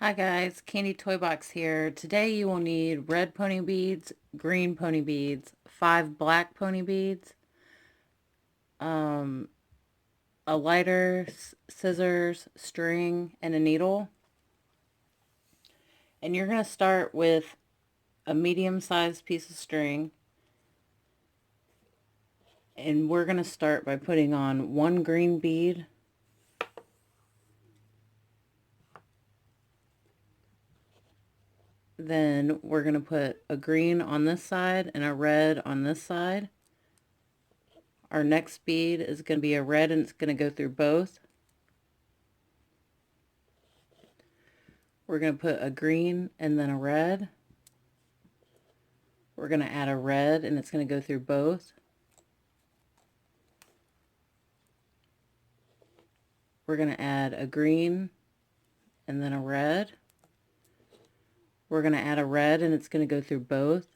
Hi guys, Kandi Toybox here. Today you will need red pony beads, green pony beads, 5 black pony beads, um, a lighter, scissors, string, and a needle. And you're going to start with a medium-sized piece of string. And we're going to start by putting on 1 green bead, then we're going to put a green on this side and a red on this side. Our next bead is going to be a red and it's going to go through both. We're going to put a green and then a red. We're going to add a red and it's going to go through both. We're going to add a green and then a red. We're going to add a red and it's going to go through both.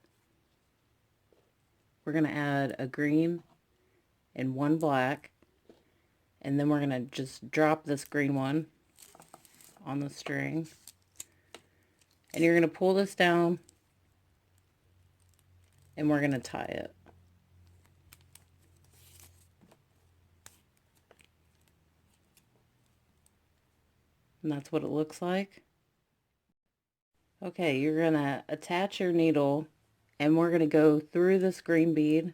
We're going to add a green and 1 black. And then we're going to just drop this green one on the string. And you're going to pull this down and we're going to tie it. And that's what it looks like. Okay, you're going to attach your needle and we're going to go through this green bead.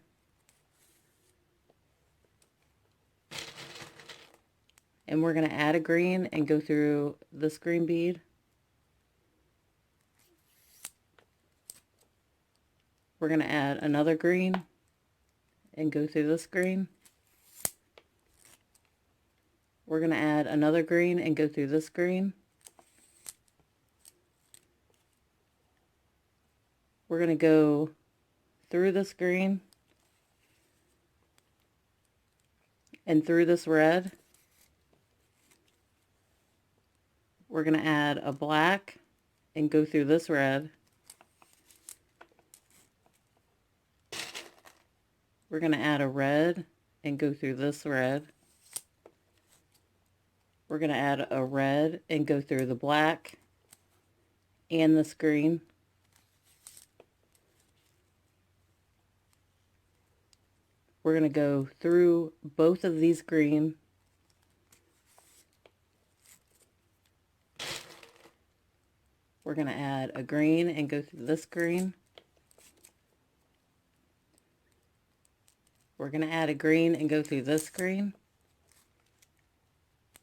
And we're going to add a green and go through this green bead. We're going to add another green and go through this green. We're going to add another green and go through this green. We're going to go through this green and through this red. We're going to add a black and go through this red. We're going to add a red and go through this red. We're going to add a red and go through the black and this green. We're going to go through both of these green. We're going to add a green and go through this green. We're going to add a green and go through this green.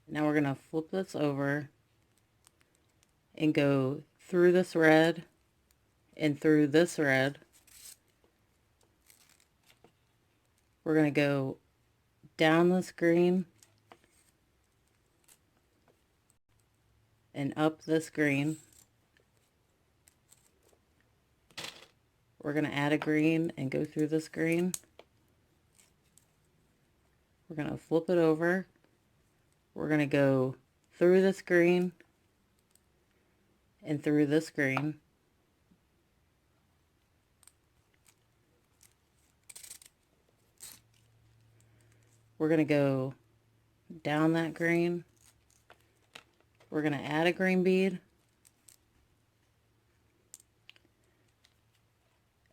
Now we're going to flip this over and go through this red and through this red. We're going to go down this green and up this green. We're going to add a green and go through this green. We're going to flip it over. We're going to go through this green and through this green. We're going to go down that green. We're going to add a green bead.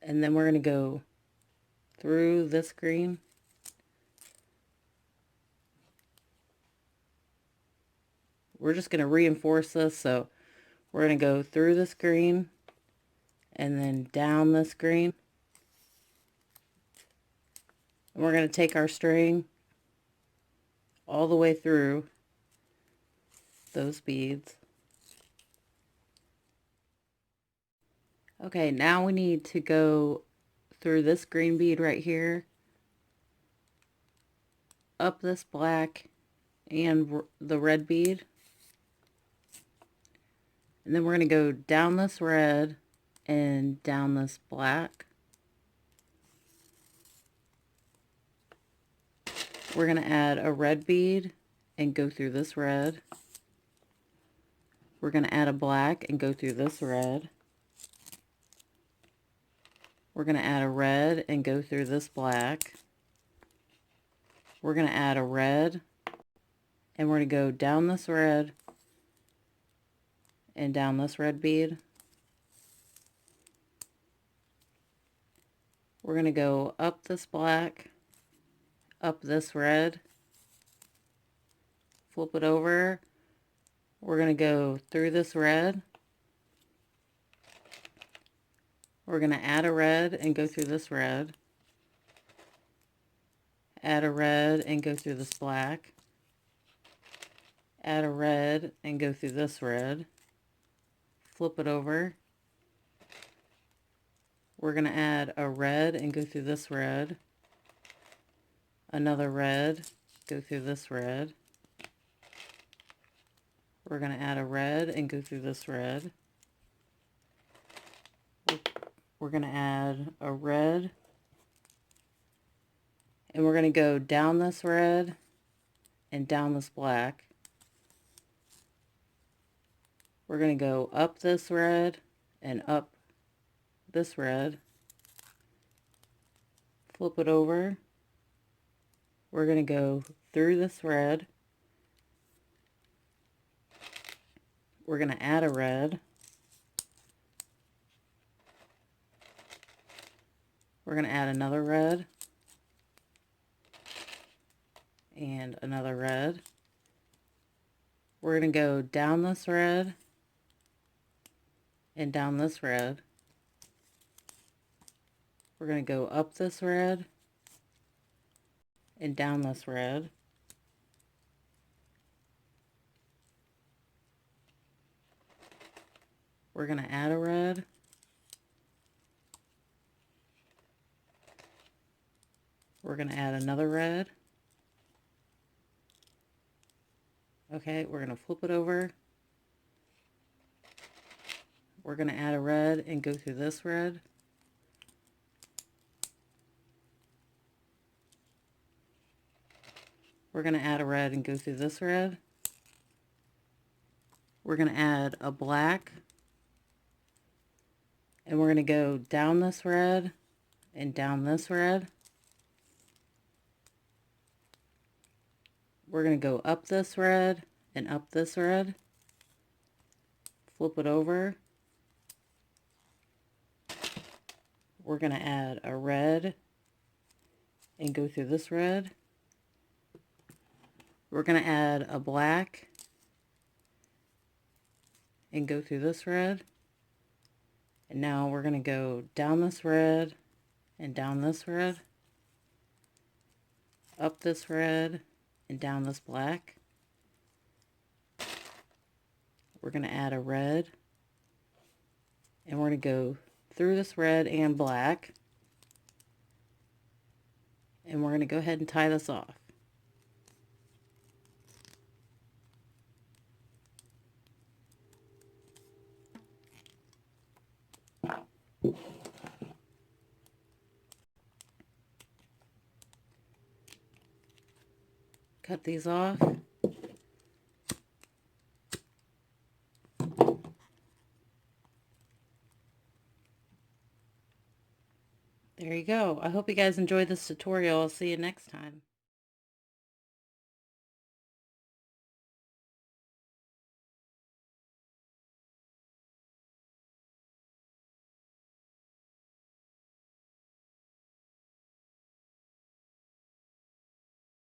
And then we're going to go through this green. We're just going to reinforce this, so we're going to go through this green and then down this green. And we're going to take our string all the way through those beads. Okay, now we need to go through this green bead right here, up this black and the red bead. And then we're going to go down this red and down this black. We're going to add a red bead and go through this red. We're going to add a black and go through this red. We're going to add a red and go through this black. We're going to add a red and we're going to go down this red and down this red bead. We're going to go up this black, up this red, flip it over. We're going to go through this red. We're going to add a red and go through this red. Add a red and go through this black. Add a red and go through this red. Flip it over. We're going to add a red and go through this red. Another red, go through this red. We're going to add a red and go through this red. We're going to add a red. And we're going to go down this red and down this black. We're going to go up this red and up this red. Flip it over. We're going to go through this red. We're going to add a red. We're going to add another red. And another red. We're going to go down this red and down this red. We're going to go up this red and down this red. We're going to add a red. We're going to add another red. Okay, we're going to flip it over. We're going to add a red and go through this red. We're going to add a red and go through this red. We're going to add a black. And we're going to go down this red and down this red. We're going to go up this red and up this red. Flip it over. We're going to add a red and go through this red. We're going to add a black and go through this red. And now we're going to go down this red and down this red. Up this red and down this black. We're going to add a red. And we're going to go through this red and black. And we're going to go ahead and tie this off. Cut these off. There you go. I hope you guys enjoyed this tutorial. I'll see you next time.